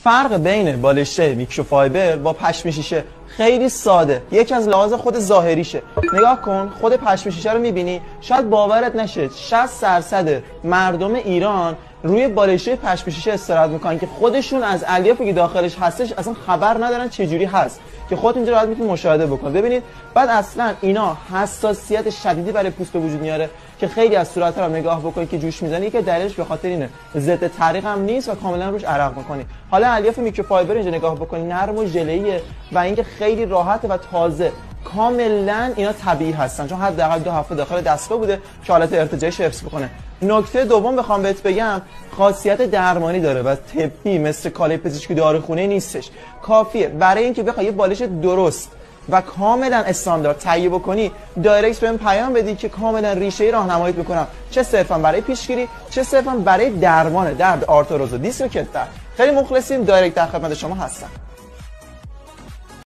فرق بین بالشته میکروفایبر با پشم شیشه خیلی ساده. یکی از لحاظ خود ظاهریشه. نگاه کن، خود پشم شیشه رو میبینی، شاید باورت نشه 60% مردم ایران روی بالشته پشم شیشه استراحت میکنن که خودشون از الیافی که داخلش هستش اصلا خبر ندارن چه جوری هست، که خودت اینجا راحت میتونید مشاهده بکنید. ببینید بعد اصلا اینا حساسیت شدیدی برای پوست به وجود میاره که خیلی از صورت‌ها رو نگاه بکنید که جوش میزنه، که دلیلش به خاطر اینه ضد تریق هم نیست و کاملا روش عرق میکنی. حالا الیاف میکروفایبر اینجا نگاه بکنید نرم و ژله‌ایه و اینکه خیلی راحته و تازه، کاملا اینا طبیعی هستن چون حداقل 2 هفته داخل دستگاه بوده که حالت ارتجاعش حفظ بکنه. نکته دوم بخوام بهت بگم، خاصیت درمانی داره و طبی مثل کالای پزشکی داروخونه نیستش. کافیه برای اینکه بخوای یه بالش درست و کاملا استاندارد تهیه بکنی، دایرکت بهم پیام بدی که کاملا ریشه‌ای راهنماییت میکنم، چه صرفا برای پیشگیری چه صرفا برای درمان درد آرتروز و دیسک و کتر. خیلی مخلصیم، دایرکت در خدمت شما هستم.